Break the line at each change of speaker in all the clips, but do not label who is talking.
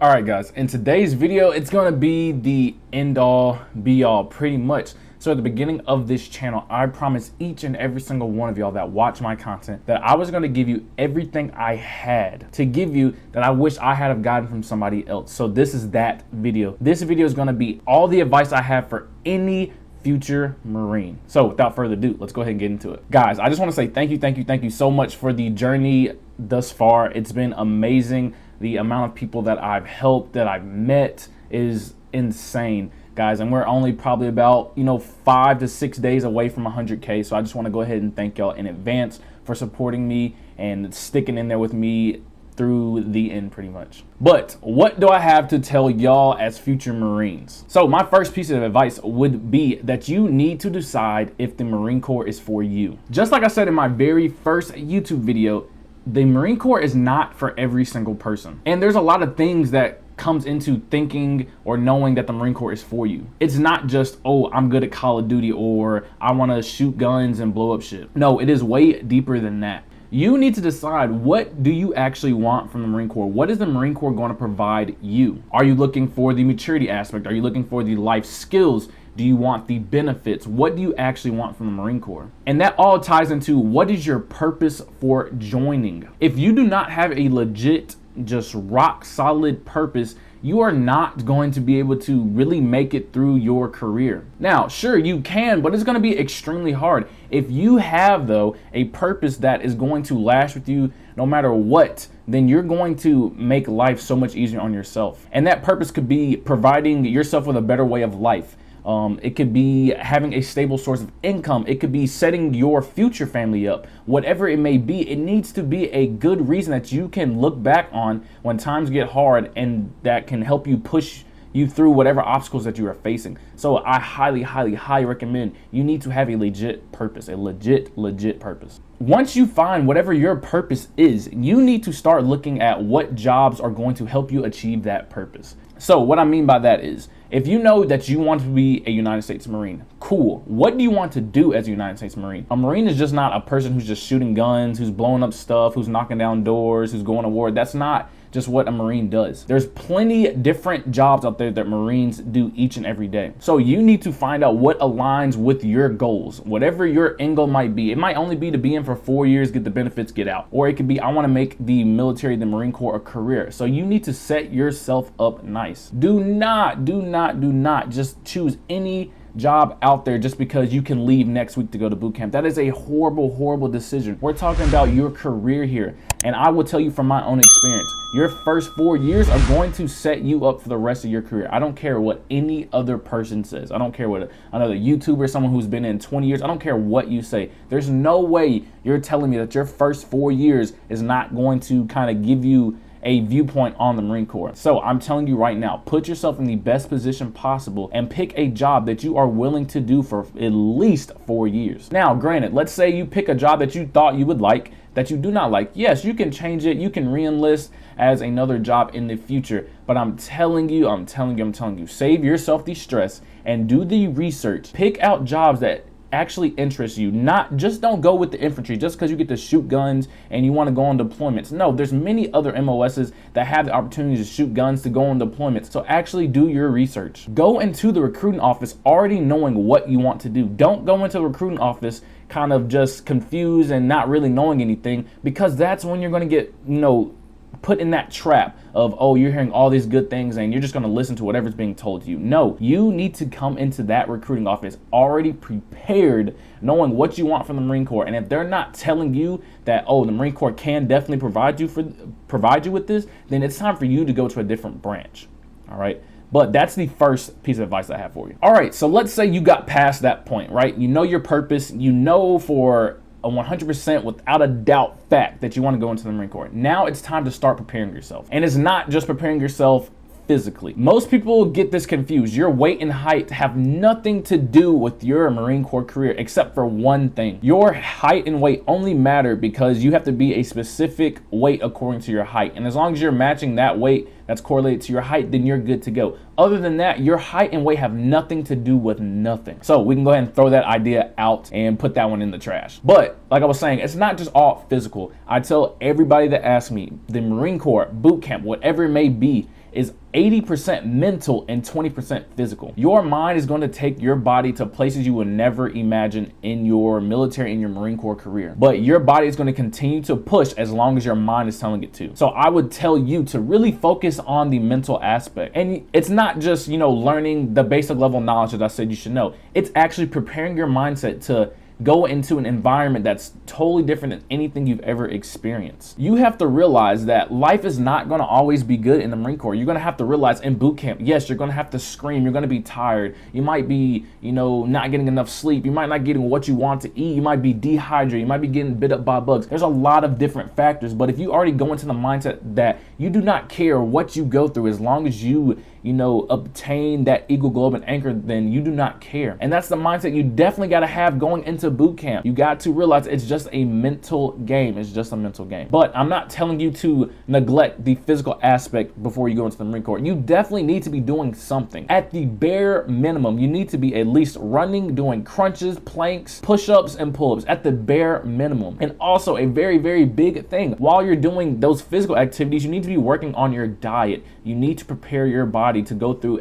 All right, guys, in today's video, it's going to be the end all be all pretty much. So at the beginning of this channel, I promised each and every single one of y'all that watch my content that I was going to give you everything I had to give you that I wish I had have gotten from somebody else. So this is that video. This video is going to be all the advice I have for any future Marine. So without further ado, let's go ahead and get into it. Guys, I just want to say thank you so much for the journey thus far. It's been amazing. The amount of people that I've helped, that I've met is insane, guys. And we're only probably about, 5 to 6 days away from 100K. So I just want to go ahead and thank y'all in advance for supporting me and sticking in there with me through the end pretty much. But what do I have to tell y'all as future Marines? So my first piece of advice would be that you need to decide if the Marine Corps is for you. Just like I said in my very first YouTube video, the Marine Corps is not for every single person. And there's a lot of things that comes into thinking or knowing that the Marine Corps is for you. It's not just, oh, I'm good at Call of Duty or I want to shoot guns and blow up shit. No, it is way deeper than that. You need to decide, what do you actually want from the Marine Corps? What is the Marine Corps going to provide you? Are you looking for the maturity aspect? Are you looking for the life skills? Do you want the benefits? What do you actually want from the Marine Corps? And that all ties into, what is your purpose for joining? If you do not have a legit, just rock solid purpose, you are not going to be able to really make it through your career. Now, sure, you can, but it's going to be extremely hard. If you have, though, a purpose that is going to last with you no matter what, then you're going to make life so much easier on yourself. And that purpose could be providing yourself with a better way of life. It could be having a stable source of income. It could be setting your future family up. Whatever it may be, it needs to be a good reason that you can look back on when times get hard and that can help you push you through whatever obstacles that you are facing. So I highly recommend you need to have a legit purpose, a legit purpose. Once you find whatever your purpose is, you need to start looking at what jobs are going to help you achieve that purpose. So what I mean by that is, if you know that you want to be a United States Marine, cool. What do you want to do as a United States Marine? A Marine is just not a person who's just shooting guns, who's blowing up stuff, who's knocking down doors, who's going to war. That's not just what a Marine does. There's plenty different jobs out there that Marines do each and every day. So you need to find out what aligns with your goals. Whatever your end goal might be. It might only be to be in for 4 years, get the benefits, get out. Or it could be, I want to make the military, the Marine Corps, a career. So you need to set yourself up nice. Do not just choose any job out there just because you can leave next week to go to boot camp. That is a horrible decision. We're talking about your career here. And I will tell you from my own experience, your first 4 years are going to set you up for the rest of your career. I don't care what any other person says. I don't care what another YouTuber, someone who's been in 20 years, I don't care what you say. There's no way you're telling me that your first 4 years is not going to kind of give you a viewpoint on the Marine Corps. So I'm telling you right now, put yourself in the best position possible and pick a job that you are willing to do for at least 4 years. Now, granted, let's say you pick a job that you thought you would like, that you do not like. Yes, you can change it. You can re-enlist as another job in the future. But I'm telling you, save yourself the stress and do the research. Pick out jobs that actually interest you. Don't go with the infantry just because you get to shoot guns and you want to go on deployments. No, there's many other MOSs that have the opportunity to shoot guns, to go on deployments. So actually do your research. Go into the recruiting office already knowing what you want to do. Don't go into the recruiting office kind of just confused and not really knowing anything, because that's when you're going to get, put in that trap of, oh, you're hearing all these good things and you're just going to listen to whatever's being told to you. No, you need to come into that recruiting office already prepared, knowing what you want from the Marine Corps. And if they're not telling you that, oh, the Marine Corps can definitely provide you with this, then it's time for you to go to a different branch. All right. But that's the first piece of advice I have for you. All right, so let's say you got past that point, right? You know your purpose. You know for a 100% without a doubt fact that you want to go into the Marine Corps. Now it's time to start preparing yourself. And it's not just preparing yourself physically. Most people get this confused. Your weight and height have nothing to do with your Marine Corps career except for one thing. Your height and weight only matter because you have to be a specific weight according to your height. And as long as you're matching that weight that's correlated to your height, then you're good to go. Other than that, your height and weight have nothing to do with nothing. So we can go ahead and throw that idea out and put that one in the trash. But like I was saying, it's not just all physical. I tell everybody that asks me, the Marine Corps, boot camp, whatever it may be, is 80% mental and 20% physical. Your mind is going to take your body to places you would never imagine in your military, in your Marine Corps career. But your body is going to continue to push as long as your mind is telling it to. So I would tell you to really focus on the mental aspect. And it's not just, learning the basic level knowledge that I said you should know. It's actually preparing your mindset to go into an environment that's totally different than anything you've ever experienced. You have to realize that life is not going to always be good in the Marine Corps. You're going to have to realize in boot camp, yes, you're going to have to scream. You're going to be tired. You might be, not getting enough sleep. You might not getting what you want to eat. You might be dehydrated. You might be getting bit up by bugs. There's a lot of different factors. But if you already go into the mindset that you do not care what you go through as long as you obtain that Eagle Globe and Anchor, then you do not care. And that's the mindset you definitely got to have going into boot camp. You got to realize it's just a mental game. It's just a mental game. But I'm not telling you to neglect the physical aspect before you go into the Marine Corps. You definitely need to be doing something. At the bare minimum, you need to be at least running, doing crunches, planks, push-ups, and pull-ups at the bare minimum. And also a very, very big thing, while you're doing those physical activities, you need to be working on your diet. You need to prepare your body to go through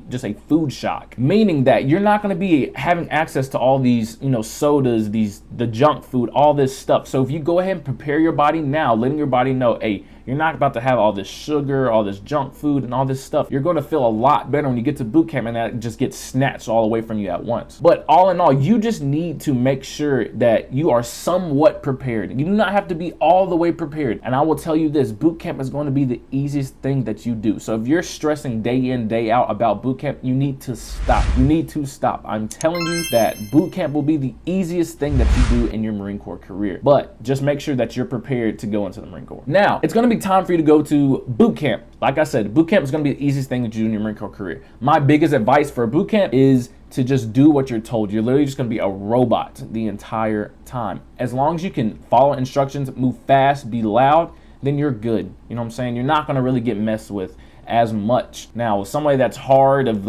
just a food shock, meaning that you're not going to be having access to all these, sodas, the junk food, all this stuff. So if you go ahead and prepare your body now, letting your body know, hey, you're not about to have all this sugar, all this junk food, and all this stuff. You're going to feel a lot better when you get to boot camp, and that just gets snatched all away from you at once. But all in all, you just need to make sure that you are somewhat prepared. You do not have to be all the way prepared. And I will tell you this, boot camp is going to be the easiest thing that you do. So if you're stressing day in, day out about boot camp, you need to stop. You need to stop. I'm telling you that boot camp will be the easiest thing that you do in your Marine Corps career. But just make sure that you're prepared to go into the Marine Corps. Now, it's going to be time for you to go to boot camp. Like I said, boot camp is going to be the easiest thing that you do in your Marine Corps career. My biggest advice for boot camp is to just do what you're told. You're literally just going to be a robot the entire time. As long as you can follow instructions, move fast, be loud, then you're good. You know what I'm saying? You're not going to really get messed with as much. Now, with somebody that's hard of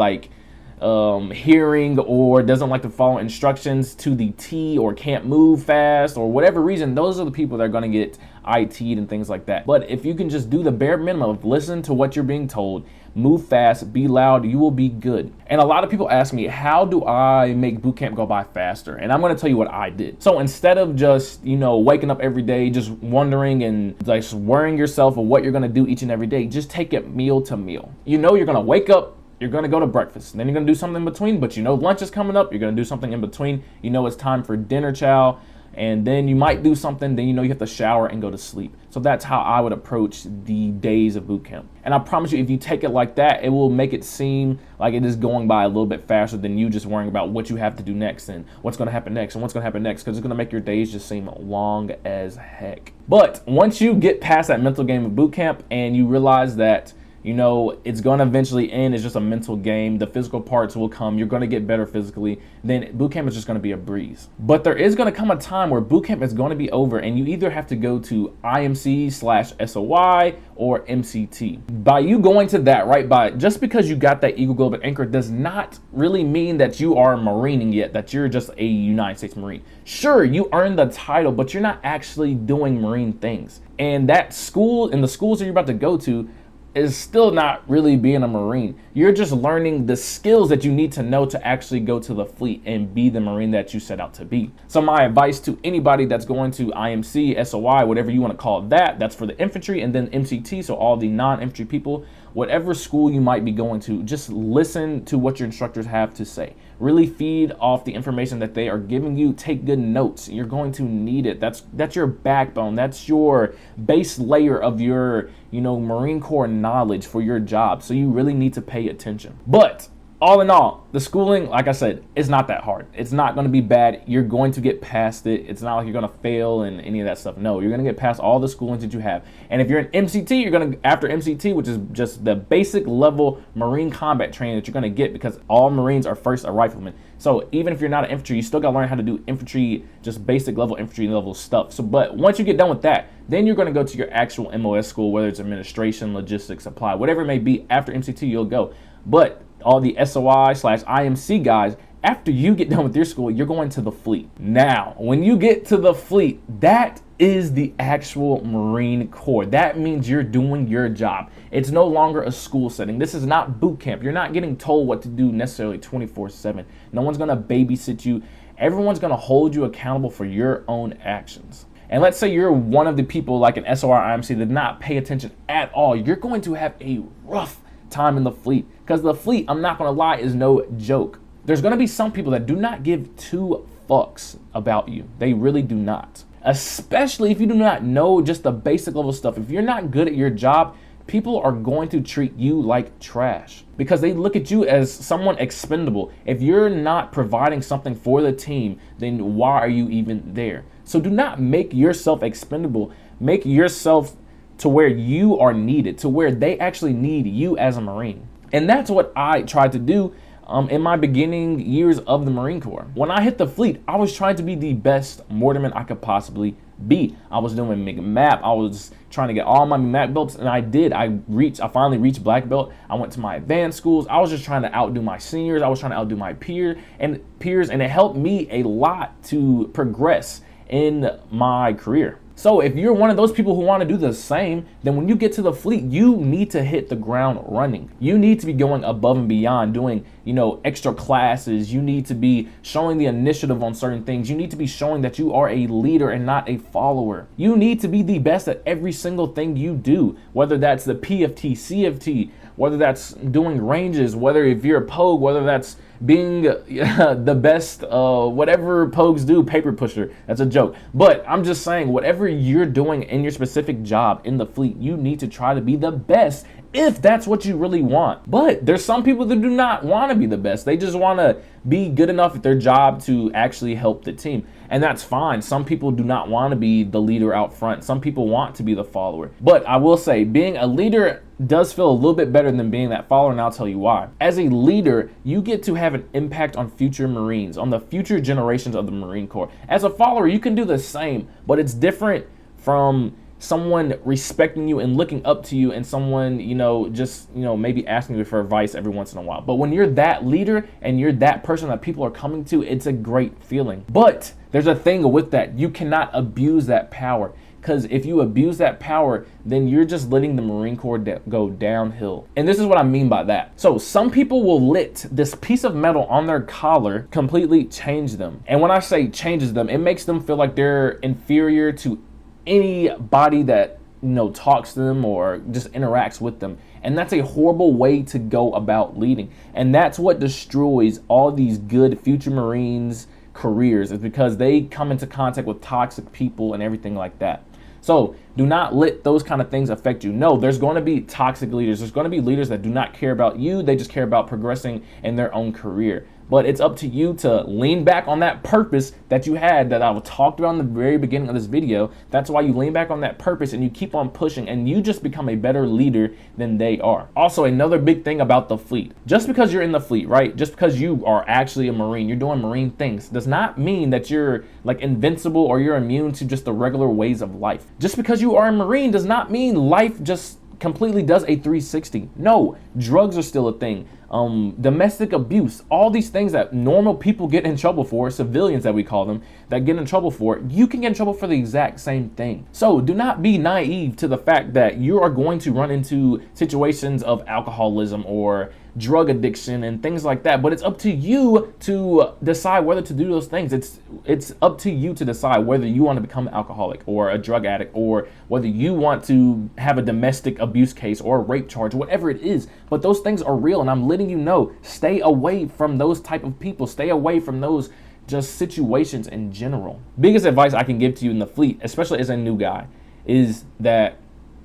hearing or doesn't like to follow instructions to the T or can't move fast or whatever reason, those are the people that are going to get IT'd and things like that. But if you can just do the bare minimum of listen to what you're being told, move fast, be loud, you will be good. And a lot of people ask me, how do I make boot camp go by faster? And I'm going to tell you what I did. So instead of just, waking up every day, just wondering and just worrying yourself of what you're going to do each and every day, just take it meal to meal. You're going to wake up, you're going to go to breakfast, and then you're going to do something in between, but lunch is coming up, you're going to do something in between, it's time for dinner chow, and then you might do something, then you have to shower and go to sleep. So that's how I would approach the days of boot camp. And I promise you, if you take it like that, it will make it seem like it is going by a little bit faster than you just worrying about what you have to do next and what's going to happen next and what's going to happen next, because it's going to make your days just seem long as heck. But once you get past that mental game of boot camp and you realize that it's going to eventually end. It's just a mental game. The physical parts will come. You're going to get better physically. Then boot camp is just going to be a breeze. But there is going to come a time where boot camp is going to be over and you either have to go to IMC/SOY or MCT. By you going to that, right, just because you got that Eagle Globe and Anchor does not really mean that you are Marining yet, that you're just a United States Marine. Sure, you earned the title, but you're not actually doing Marine things. And that school and the schools that you're about to go to is still not really being a Marine. You're just learning the skills that you need to know to actually go to the fleet and be the Marine that you set out to be. So my advice to anybody that's going to IMC, SOY, whatever you want to call it, that's for the infantry, and then MCT, so all the non-infantry people, whatever school you might be going to, just listen to what your instructors have to say. Really feed off the information that they are giving you. Take good notes. You're going to need it. That's your backbone. That's your base layer of your, Marine Corps knowledge for your job. So you really need to pay attention. But all in all, the schooling, like I said, it's not that hard. It's not going to be bad. You're going to get past it. It's not like you're going to fail and any of that stuff. No, you're going to get past all the schoolings that you have. And if you're in MCT, you're going to, after MCT, which is just the basic level Marine combat training that you're going to get, because all Marines are first a rifleman. So even if you're not an infantry, you still got to learn how to do infantry, just basic level infantry level stuff. So, but once you get done with that, then you're going to go to your actual MOS school, whether it's administration, logistics, supply, whatever it may be. After MCT, you'll go. But all the SOI/IMC guys, after you get done with your school, you're going to the fleet. Now, when you get to the fleet, that is the actual Marine Corps. That means you're doing your job. It's no longer a school setting. This is not boot camp. You're not getting told what to do necessarily 24/7. No one's gonna babysit you. Everyone's gonna hold you accountable for your own actions. And let's say you're one of the people like an SOR IMC that did not pay attention at all. You're going to have a rough time in the fleet, because the fleet, I'm not gonna lie, is no joke. There's gonna be some people that do not give two fucks about you. They really do not. Especially if you do not know just the basic level stuff. If you're not good at your job, people are going to treat you like trash because they look at you as someone expendable. If you're not providing something for the team, then why are you even there? So do not make yourself expendable. Make yourself to where you are needed, to where they actually need you as a Marine. And that's what I tried to do in my beginning years of the Marine Corps. When I hit the fleet, I was trying to be the best mortarman I could possibly be. I was doing MAP. I was trying to get all my MAP belts, and I did. I finally reached black belt. I went to my advanced schools. I was just trying to outdo my seniors. I was trying to outdo my peers, and it helped me a lot to progress in my career. So if you're one of those people who want to do the same, then when you get to the fleet, you need to hit the ground running. You need to be going above and beyond, doing, extra classes. You need to be showing the initiative on certain things. You need to be showing that you are a leader and not a follower. You need to be the best at every single thing you do, whether that's the PFT, CFT, whether that's doing ranges, whether if you're a pogue, whether that's being the best, whatever pogues do, paper pusher. That's a joke. But I'm just saying, whatever you're doing in your specific job in the fleet, you need to try to be the best if that's what you really want. But there's some people that do not want to be the best. They just want to be good enough at their job to actually help the team. And that's fine. Some people do not want to be the leader out front. Some people want to be the follower. But I will say, being a leader does feel a little bit better than being that follower, and I'll tell you why. As a leader, you get to have an impact on future Marines, on the future generations of the Marine Corps. As a follower, you can do the same, but it's different from someone respecting you and looking up to you and someone, maybe asking you for advice every once in a while. But when you're that leader and you're that person that people are coming to, it's a great feeling. But there's a thing with that. You cannot abuse that power. Because if you abuse that power, then you're just letting the Marine Corps go downhill. And this is what I mean by that. So some people will let this piece of metal on their collar completely change them. And when I say changes them, it makes them feel like they're inferior to anybody that talks to them or just interacts with them. And that's a horrible way to go about leading. And that's what destroys all these good future Marines' careers, is because they come into contact with toxic people and everything like that. So do not let those kind of things affect you. No, there's going to be toxic leaders. There's going to be leaders that do not care about you. They just care about progressing in their own career. But it's up to you to lean back on that purpose that you had, that I talked about in the very beginning of this video. That's why you lean back on that purpose and you keep on pushing, and you just become a better leader than they are. Also, another big thing about the fleet. Just because you're in the fleet, right? Just because you are actually a Marine, you're doing Marine things, does not mean that you're like invincible or you're immune to just the regular ways of life. Just because you are a Marine does not mean life just completely does a 360. No, drugs are still a thing. Domestic abuse, all these things that normal people get in trouble for, civilians that we call them, that get in trouble for, you can get in trouble for the exact same thing. So do not be naive to the fact that you are going to run into situations of alcoholism or drug addiction and things like that, but it's up to you to decide whether to do those things. It's up to you to decide whether you want to become an alcoholic or a drug addict, or whether you want to have a domestic abuse case or a rape charge, whatever it is. But those things are real, and I'm letting you know, stay away from those type of people. Stay away from those just situations in general. Biggest advice I can give to you in the fleet, especially as a new guy, is that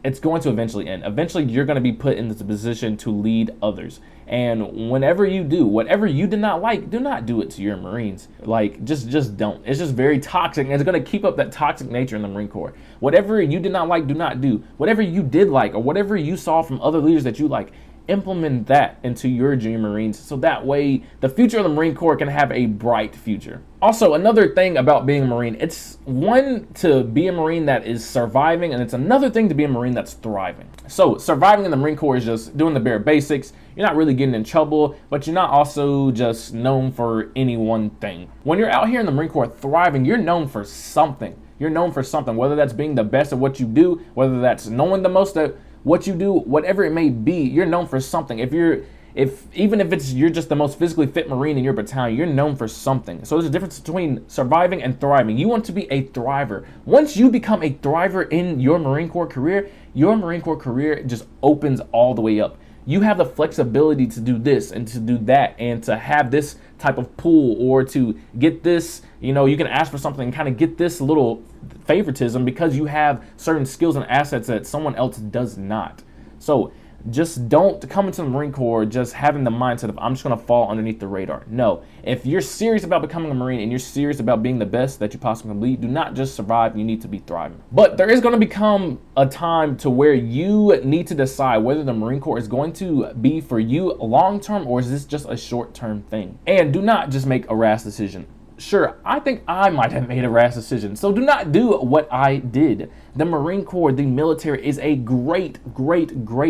it's going to eventually end. Eventually, you're going to be put in this position to lead others. And whenever you do, whatever you did not like, do not do it to your Marines. Like, just don't. It's just very toxic, and it's going to keep up that toxic nature in the Marine Corps. Whatever you did not like, do not do. Whatever you did like, or whatever you saw from other leaders that you like, implement that into your junior Marines, so that way the future of the Marine Corps can have a bright future. Also, another thing about being a Marine, it's one to be a Marine that is surviving, and it's another thing to be a Marine that's thriving. So surviving in the Marine Corps is just doing the bare basics. You're not really getting in trouble, but you're not also just known for any one thing. When you're out here in the Marine Corps thriving, you're known for something. You're known for something, whether that's being the best at what you do, whether that's knowing the most at what you do, whatever it may be, you're known for something. Even if you're just the most physically fit Marine in your battalion, you're known for something. So there's a difference between surviving and thriving. You want to be a thriver. Once you become a thriver in your Marine Corps career, your Marine Corps career just opens all the way up. You have the flexibility to do this and to do that and to have this type of pool, or to get this, you can ask for something and kind of get this little favoritism because you have certain skills and assets that someone else does not. So just don't come into the Marine Corps just having the mindset of, I'm just going to fall underneath the radar. No, if you're serious about becoming a Marine and you're serious about being the best that you possibly can be, do not just survive, you need to be thriving. But there is going to become a time to where you need to decide whether the Marine Corps is going to be for you long-term, or is this just a short-term thing? And do not just make a rash decision. Sure, I think I might have made a rash decision, so do not do what I did. The Marine Corps, the military, is a great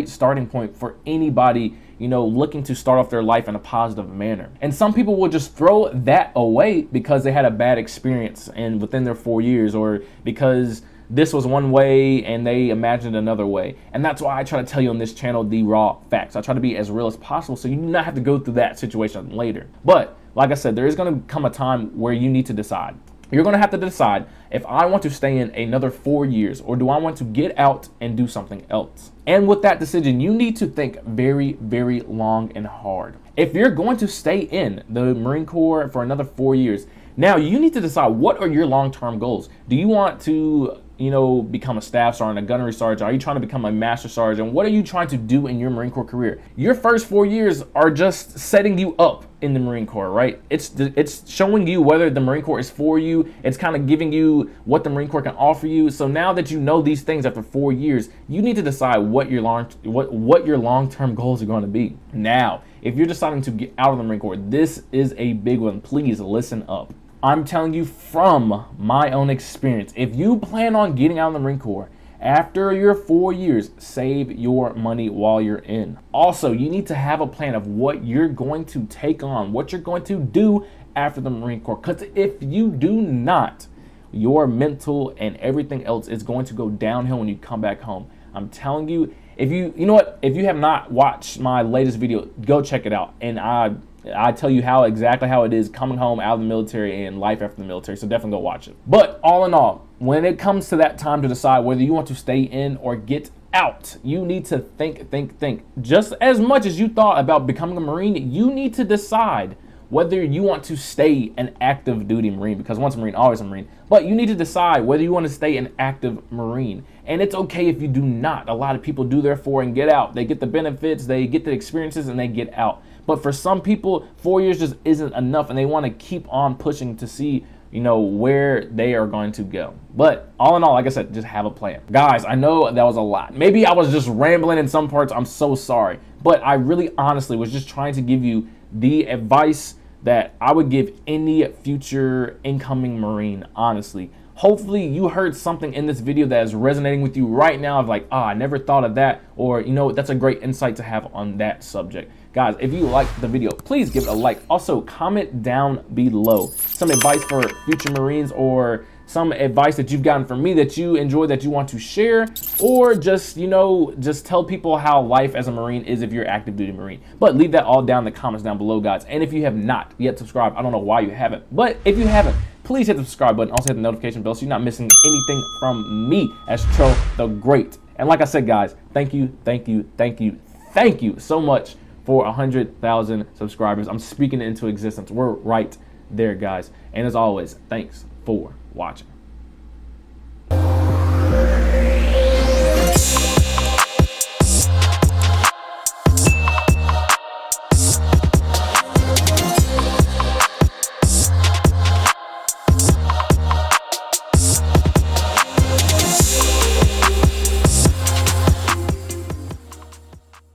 starting point for anybody, looking to start off their life in a positive manner. And some people will just throw that away because they had a bad experience and within their 4 years, or because this was one way and they imagined another way. And that's why I try to tell you on this channel the raw facts. I try to be as real as possible so you do not have to go through that situation later. But like I said, there is going to come a time where you need to decide. You're going to have to decide if I want to stay in another 4 years, or do I want to get out and do something else? And with that decision, you need to think very long and hard. If you're going to stay in the Marine Corps for another 4 years, now you need to decide, what are your long-term goals? Do you want to become a staff sergeant, a gunnery sergeant? Are you trying to become a master sergeant? What are you trying to do in your Marine Corps career? Your first 4 years are just setting you up in the Marine Corps, right? It's showing you whether the Marine Corps is for you. It's kind of giving you what the Marine Corps can offer you. So now that you know these things after 4 years, you need to decide what your long-term goals are going to be. Now, if you're deciding to get out of the Marine Corps, this is a big one. Please listen up. I'm telling you from my own experience, if you plan on getting out of the Marine Corps after your 4 years, save your money while you're in. Also, you need to have a plan of what you're going to take on, what you're going to do after the Marine Corps. Because if you do not, your mental and everything else is going to go downhill when you come back home. I'm telling you, if you have not watched my latest video, go check it out. And I tell you exactly how it is coming home out of the military and life after the military, so definitely go watch it. But all in all, when it comes to that time to decide whether you want to stay in or get out, you need to think. Just as much as you thought about becoming a Marine, you need to decide whether you want to stay an active duty Marine, because once a Marine, always a Marine. But you need to decide whether you want to stay an active Marine. And it's okay if you do not. A lot of people do their 4 and get out. They get the benefits, they get the experiences, and they get out. But for some people, 4 years just isn't enough, and they want to keep on pushing to see, where they are going to go. But all in all, like I said, just have a plan. Guys, I know that was a lot. Maybe I was just rambling in some parts. I'm so sorry. But I really honestly was just trying to give you the advice that I would give any future incoming Marine, honestly. Hopefully you heard something in this video that is resonating with you right now of like, I never thought of that, or that's a great insight to have on that subject. Guys, if you liked the video, please give it a like. Also, comment down below some advice for future Marines, or some advice that you've gotten from me that you enjoy, that you want to share, or just, just tell people how life as a Marine is if you're active duty Marine. But leave that all down in the comments down below, guys. And if you have not yet subscribed, I don't know why you haven't, but if you haven't, please hit the subscribe button. Also hit the notification bell so you're not missing anything from me as Tro the Great. And like I said, guys, thank you so much for 100,000 subscribers. I'm speaking it into existence. We're right there, guys. And as always, thanks for watching.